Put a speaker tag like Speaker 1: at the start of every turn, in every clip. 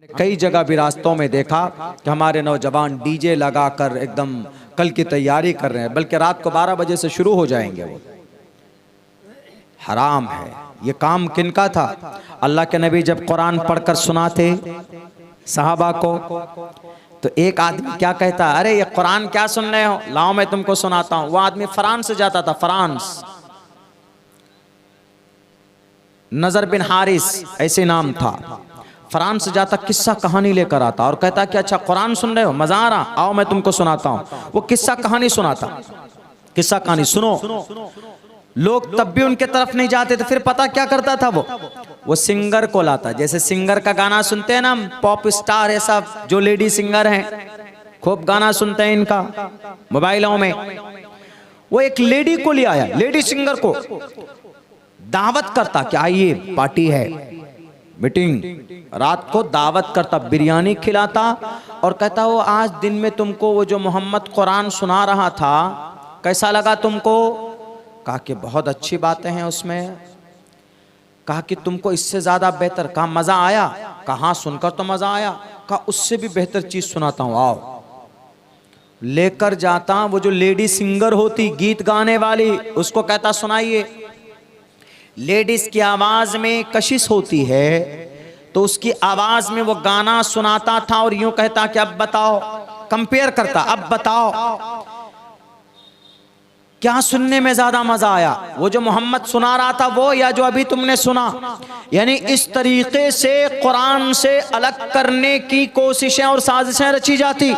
Speaker 1: कई जगह भी रास्तों में देखा कि हमारे नौजवान डीजे लगाकर एकदम कल की तैयारी कर रहे हैं, बल्कि रात को 12 बजे से शुरू हो जाएंगे। वो हराम है। ये काम किनका था? अल्लाह के नबी जब कुरान पढ़कर सुनाते सहाबा को, तो एक आदमी क्या कहता, अरे ये कुरान क्या सुन रहे हो, लाओ मैं तुमको सुनाता हूं। वो आदमी फ्रांस से जाता था, फ्रांस, नजर बिन हारिस ऐसे नाम था। फ्रांस से जाता, किस्सा कहानी लेकर आता और कहता कि अच्छा कुरान सुन रहे हो, मजा आ रहा, आओ मैं तुमको सुनाता हूं। वो किस्सा कहानी सुनाता, किस्सा कहानी सुनो। लोग तब भी उनके तरफ नहीं जाते थे। फिर पता क्या करता था वो सिंगर को लाता। जैसे सिंगर का गाना सुनते हैं ना, पॉप स्टार है सब, जो लेडी सिंगर हैं, खूब गाना सुनते हैं इनका मोबाइलों में। वो एक लेडी को ले आया, लेडी सिंगर को दावत करता कि आइए पार्टी है, मीटिंग, रात को दावत करता, बिरयानी खिलाता और कहता वो आज दिन में तुमको वो जो मोहम्मद कुरान सुना रहा था कैसा लगा तुमको? कहा कि बहुत अच्छी बातें हैं उसमें। कहा कि तुमको इससे ज्यादा बेहतर, कहा मजा आया? कहा सुनकर तो मजा आया। कहा उससे भी बेहतर चीज सुनाता हूं, आओ। लेकर जाता, वो जो लेडी सिंगर होती, गीत गाने वाली, उसको कहता सुनाइए। लेडीज की आवाज में कशिश होती है, तो उसकी आवाज में वो गाना सुनाता था और यूं कहता कि अब बताओ, कंपेयर करता, अब बताओ क्या सुनने में ज्यादा मजा आया, वो जो मोहम्मद सुना रहा था वो, या जो अभी तुमने सुना? यानी इस तरीके से कुरान से अलग करने की कोशिशें और साजिशें रची जाती।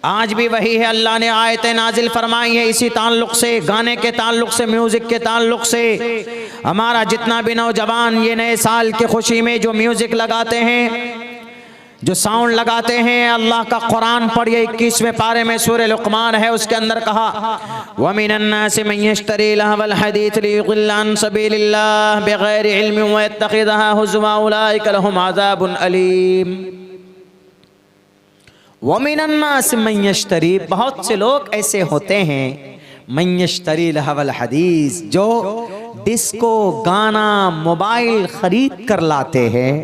Speaker 1: आज भी वही है। अल्लाह ने आयतें नाजिल फरमाई है इसी ताल्लुक से, गाने के ताल्लुक से, म्यूजिक के ताल्लुक से। हमारा जितना भी नौजवान ये नए साल की खुशी में जो म्यूजिक लगाते हैं, जो साउंड लगाते हैं, अल्लाह का कुरान पढ़िए। 21वें पारे में सूरह लुक़मान है, उसके अंदर कहा वमिनन नासि मन यश्तरी लहवल हदीस लियुज़िल्ला अन सबीलिल्लाह बिगैरि इल्मिन व यत्तखिज़हा हुज़वा उलाइका लहुम अज़ाबुन अलीम। वमिनन नासि मन यश्तरी, बहुत से लोग ऐसे होते हैं, मन यश्तरी लहवल हदीस, जो डिस्को गाना मोबाइल खरीद कर लाते हैं,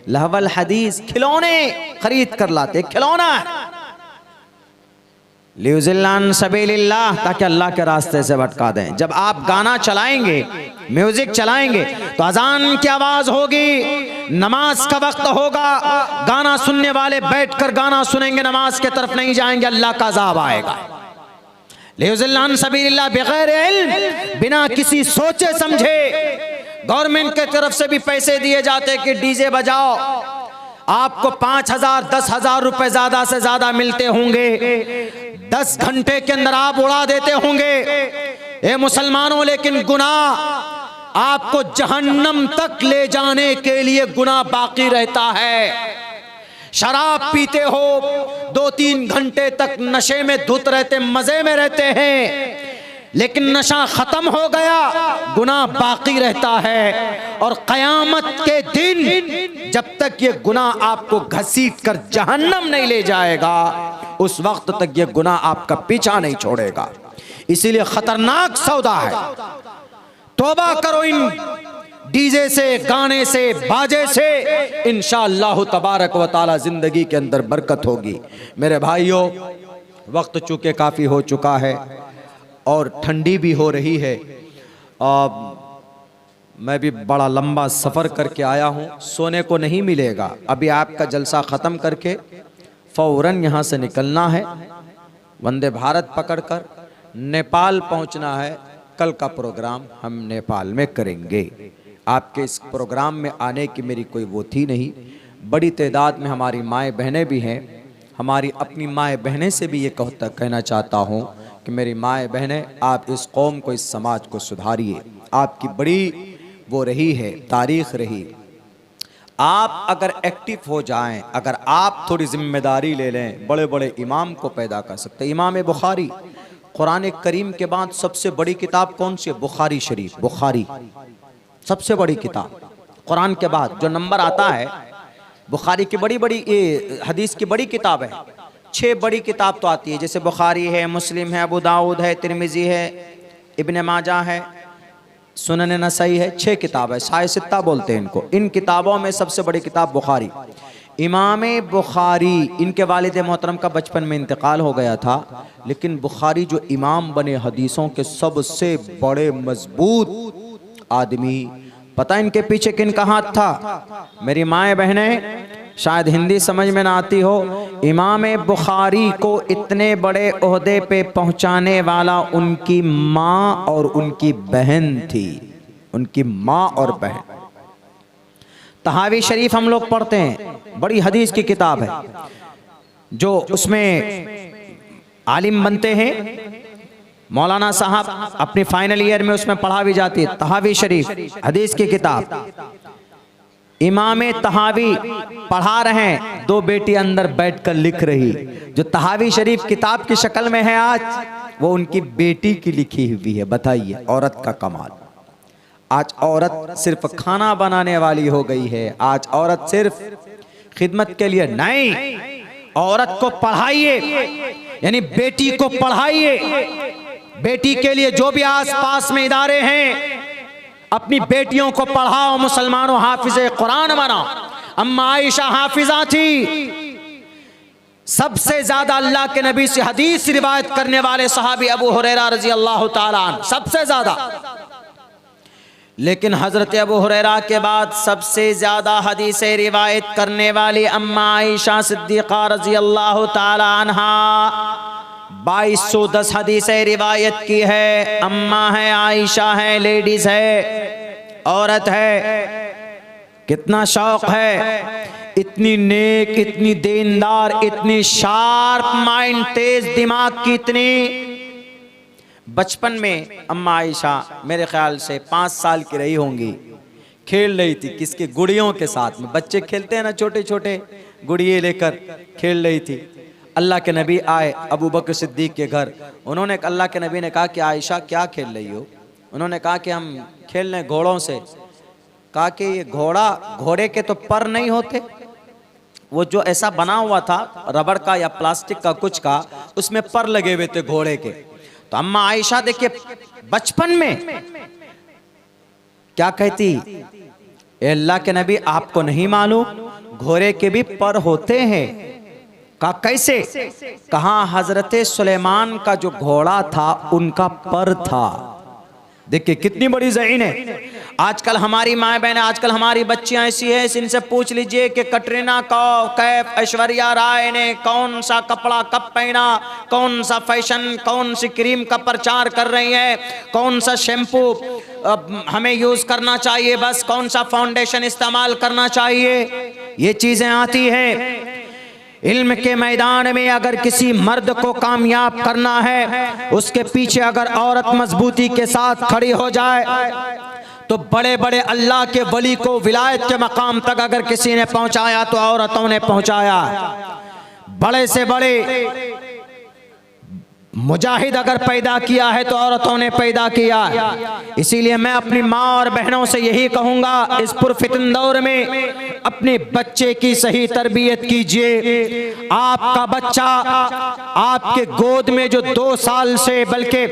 Speaker 1: लहवल हदीस खिलौने खरीद कर लाते, खिलौना लियुज़िल्ला अन सबीलिल्लाह, ताकि अल्लाह के रास्ते से भटका दें। जब आप गाना चलाएंगे, म्यूजिक चलाएंगे, तो अजान की आवाज होगी, नमाज का वक्त होगा, गाना सुनने वाले बैठकर गाना सुनेंगे, नमाज के तरफ नहीं जाएंगे, अल्लाह का अज़ाब आएगा। लियुज़िल्ला अन सबीलिल्लाह बिगैर इल्म, बिना किसी सोचे समझे। गवर्नमेंट के तरफ से भी पैसे दिए जाते कि डीजे बजाओ, आपको 5,000 10,000 रुपए ज्यादा से ज्यादा मिलते होंगे, 10 घंटे के अंदर आप उड़ा देते होंगे। ए मुसलमानों, लेकिन गुनाह आपको जहन्नम तक ले जाने के लिए गुनाह बाकी रहता है। शराब पीते हो, 2-3 घंटे तक नशे में धुत रहते, मजे में रहते हैं, लेकिन नशा खत्म हो गया, गुनाह बाकी रहता है। और कयामत के दिन जब तक ये गुनाह आपको घसीट कर जहन्नम नहीं ले जाएगा, उस वक्त तक ये गुनाह आपका पीछा नहीं छोड़ेगा। इसीलिए खतरनाक सौदा है। तौबा करो इन डीजे से, गाने से, बाजे से, इंशाअल्लाह तबारक व तआला जिंदगी के अंदर बरकत होगी। मेरे भाइयों, वक्त चूंकि काफी हो चुका है और ठंडी भी हो रही है, मैं भी बड़ा लंबा सफ़र करके आया हूँ, सोने को नहीं मिलेगा। अभी आपका जलसा ख़त्म करके फ़ौरन यहाँ से निकलना है, वंदे भारत पकड़कर नेपाल पहुँचना है। कल का प्रोग्राम हम नेपाल में करेंगे। आपके इस प्रोग्राम में आने की मेरी कोई वो थी नहीं। बड़ी तादाद में हमारी माएँ बहनें भी हैं। हमारी अपनी माएँ बहनें से भी ये कहना चाहता हूँ कि मेरी माएँ बहनें, आप इस कौम को, इस समाज को सुधारिए। आपकी बड़ी वो रही है, तारीख रही। आप अगर एक्टिव हो जाएं, अगर आप थोड़ी जिम्मेदारी ले लें, बड़े बड़े इमाम को पैदा कर सकते हैं। इमाम बुखारी, कुरान करीम के बाद सबसे बड़ी किताब कौन सी है? बुखारी शरीफ। बुखारी सबसे बड़ी किताब, कुरान के बाद जो नंबर आता है, बुखारी की बड़ी बड़ी, ये हदीस की बड़ी किताब है। 6 बड़ी किताब तो आती है, जैसे बुखारी है, मुस्लिम है, अबू दाऊद है, तिरमिजी है, इब्ने माजा है, सुनन नसई है। 6 किताब है, साए सित्ता बोलते हैं इनको। इन किताबों में सबसे बड़ी किताब बुखारी। इमाम बुखारी, इनके वालिद मोहतरम का बचपन में इंतकाल हो गया था, लेकिन बुखारी जो इमाम बने हदीसों के सबसे बड़े मजबूत आदमी, पता इनके पीछे किन का हाथ था? मेरी माएँ बहनें, शायद हिंदी समझ में ना आती हो, इमाम बुखारी को इतने बड़े ओहदे पे पहुंचाने वाला उनकी माँ और उनकी बहन थी। उनकी माँ और बहन। तहावी शरीफ हम लोग पढ़ते हैं, बड़ी हदीस की किताब है, जो उसमें आलिम बनते हैं मौलाना साहब, अपनी फाइनल ईयर में उसमें पढ़ा भी जाती है। तहावी शरीफ हदीस की किताब, इमाम तहावी पढ़ा रहे हैं, दो बेटी अंदर बैठकर लिख रही। जो तहावी शरीफ किताब की शक्ल में है आज, वो उनकी बेटी की लिखी हुई है। बताइए औरत का कमाल। आज औरत सिर्फ खाना बनाने वाली हो गई है। आज औरत सिर्फ खिदमत के लिए नहीं, औरत को पढ़ाइए, यानी बेटी को पढ़ाइए। बेटी के लिए जो भी आसपास में इदारे हैं, अपनी बेटियों को पढ़ाओ। मुसलमानों, हाफिज़े कुरान बनाओ। अम्मा आयशा हाफिजा थी, सबसे ज्यादा अल्लाह के नबी से हदीस रिवायत करने वाले सहाबी अबू हुरैरा रजी अल्लाह ताला अन्हु, सबसे ज्यादा। लेकिन हजरत अबू हुरैरा के बाद सबसे ज्यादा हदीसें रिवायत करने वाली अम्मा आयशा सिद्दीक़ा रजी अल्लाह ताला अन्हा 2210 हदीसें रिवायत की है। अम्मा है, आयशा है, लेडीज है, औरत है। कितना शौक है, इतनी नेक, इतनी दीनदार, इतनी शार्प माइंड, तेज दिमाग की। इतनी बचपन में अम्मा आयशा मेरे ख्याल से 5 साल की रही होंगी, खेल रही थी किसके, गुड़ियों के साथ में। बच्चे खेलते हैं ना, छोटे छोटे गुड़िए लेकर खेल रही थी। अल्लाह के नबी आए अबू बकर सिद्दीक के घर। उन्होंने, अल्लाह के नबी ने कहा कि आयशा क्या खेल रही हो? उन्होंने कहा कि हम खेल रहे घोड़ों से। कहा कि ये घोड़े के तो पर नहीं होते, वो जो ऐसा बना हुआ था रबड़ का या प्लास्टिक का कुछ का, उसमें पर लगे हुए थे घोड़े के। तो अम्मा आयशा देखिए बचपन में क्या कहती, ए अल्लाह के नबी आपको नहीं मालूम घोड़े के भी पर होते हैं? कहा कैसे? कहा हजरत सुलेमान का जो घोड़ा था उनका पर था। देखिए कितनी बड़ी ज़हीन है। आजकल हमारी माए बहनें, आजकल हमारी बच्चियां ऐसी हैं, इनसे पूछ लीजिए कि कटरीना कैफ, ऐश्वर्या राय ने कौन सा कपड़ा कब पहना, कौन सा फैशन, कौन सी क्रीम का प्रचार कर रही है, कौन सा शैम्पू हमें यूज करना चाहिए, बस कौन सा फाउंडेशन इस्तेमाल करना चाहिए, ये चीजें आती हैं। इल्म के मैदान में अगर किसी मर्द को कामयाब करना है, उसके पीछे अगर औरत मजबूती के साथ खड़ी हो जाए, तो बड़े बड़े अल्लाह के वली को विलायत के मकाम तक अगर किसी ने पहुंचाया तो औरतों ने पहुंचाया। बड़े से बड़े मुजाहिद अगर पैदा किया है तो औरतों ने पैदा किया। इसीलिए मैं अपनी माँ और बहनों से यही कहूंगा, इस पुरफितन दौर में अपने बच्चे की सही तरबियत कीजिए। आपका बच्चा आपके गोद में जो 2 साल से, बल्कि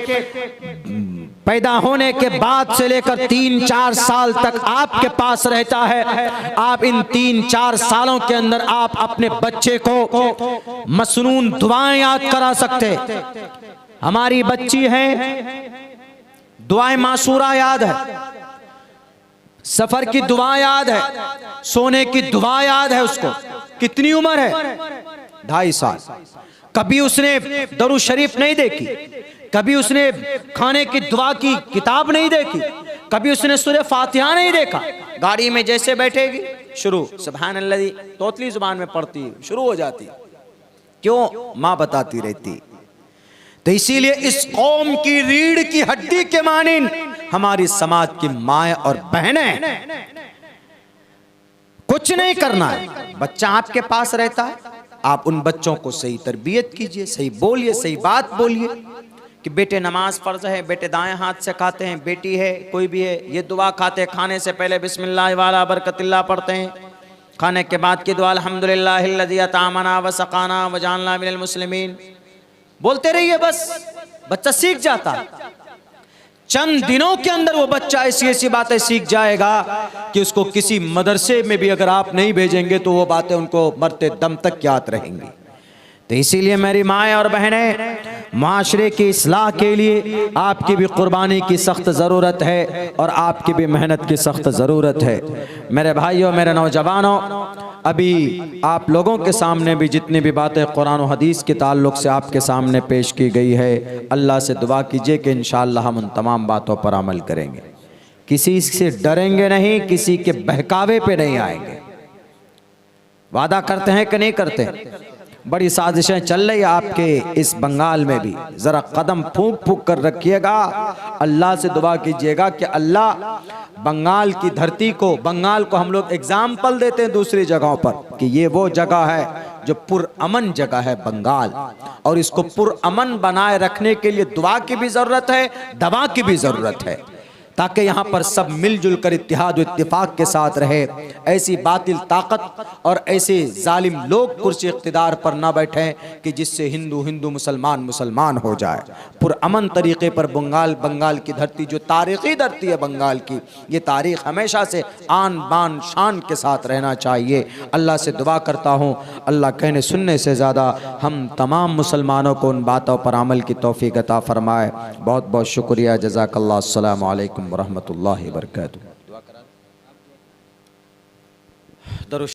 Speaker 1: पैदा होने के बाद से लेकर 3-4 साल तक आपके पास रहता है, आप इन 3-4 सालों के अंदर आप अपने बच्चे को मसनून दुआएं याद करा सकते। हमारी बच्ची है, दुआएं मासूरा याद है, सफर की दुआ याद है, सोने की दुआ याद है उसको। कितनी उम्र है? 2.5 साल। कभी उसने दरूद शरीफ नहीं देखी, कभी उसने खाने की दुआ की किताब नहीं देखी, कभी उसने सूरह फातिहा नहीं देखा। गाड़ी में जैसे बैठेगी शुरू सुभान अल्लाह, तोतली जुबान में पढ़ती शुरू हो जाती। क्यों? माँ बताती रहती। तो इसीलिए इस कौम की रीढ़ की हड्डी के मानिन हमारी समाज की माएँ और बहनें, कुछ नहीं करना है, बच्चा आपके पास रहता है, आप उन बच्चों को सही तरबियत कीजिए, सही बोलिए, सही बात बोलिए कि बेटे नमाज फर्ज है, बेटे दाएं हाथ से खाते हैं, बेटी है कोई भी है ये दुआ खाते हैं, खाने से पहले बिस्मिल्लाह वाला बरकतिल्लाह पढ़ते हैं, खाने के बाद की दुआ अल्हम्दुलिल्लाहिल्लज़ी अतअमना व सक़ाना व जअलना मिनल मुस्लिमीन बोलते रहिए। बस बच्चा सीख जाता है। चंद दिनों के अंदर वो बच्चा ऐसी ऐसी बातें सीख जाएगा कि उसको किसी मदरसे में भी अगर आप नहीं भेजेंगे तो वो बातें उनको मरते दम तक याद रहेंगी। तो इसीलिए मेरी माएँ और बहनें, माशरे की इस्लाह के लिए आपकी भी कुर्बानी की सख्त ज़रूरत है और आपकी भी मेहनत की सख्त ज़रूरत है। मेरे भाइयों, मेरे नौजवानों, अभी आप लोगों के सामने भी जितनी भी बातें कुरान और हदीस के ताल्लुक़ से आपके सामने पेश की गई है, अल्लाह से दुआ कीजिए कि इंशाअल्लाह हम उन तमाम बातों पर अमल करेंगे, किसी से डरेंगे नहीं, किसी के बहकावे पे नहीं आएंगे। वादा करते हैं कि नहीं करते? बड़ी साजिशें चल रही आपके इस बंगाल में भी, ज़रा कदम फूंक फूंक कर रखिएगा। अल्लाह से दुआ कीजिएगा कि अल्लाह बंगाल की धरती को, बंगाल को हम लोग एग्जाम्पल देते हैं दूसरी जगहों पर कि ये वो जगह है जो पुरअमन जगह है बंगाल, और इसको पुरअमन बनाए रखने के लिए दुआ की भी ज़रूरत है, दवा की भी ज़रूरत है, ताकि यहाँ पर सब मिलजुल कर इत्तेहाद व इत्तिफाक के साथ रहे। ऐसी बातिल ताकत और ऐसे जालिम लोग कुर्सी इख्तिदार पर ना बैठें कि जिससे हिंदू हिंदू मुसलमान मुसलमान हो जाए। पुरअमन तरीक़े पर बंगाल की धरती जो तारीख़ी धरती है बंगाल की, ये तारीख़ हमेशा से आन बान शान के साथ रहना चाहिए। अल्लाह से दुआ करता हूँ अल्लाह कहने सुनने से ज़्यादा हम तमाम मुसलमानों को उन बातों पर अमल की तौफ़ीक़ अता फ़रमाए। बहुत बहुत शुक्रिया। जज़ाकल्लाह। अस्सलामु अलैकुम वरहमतुल्लाहि वबरकातुहू।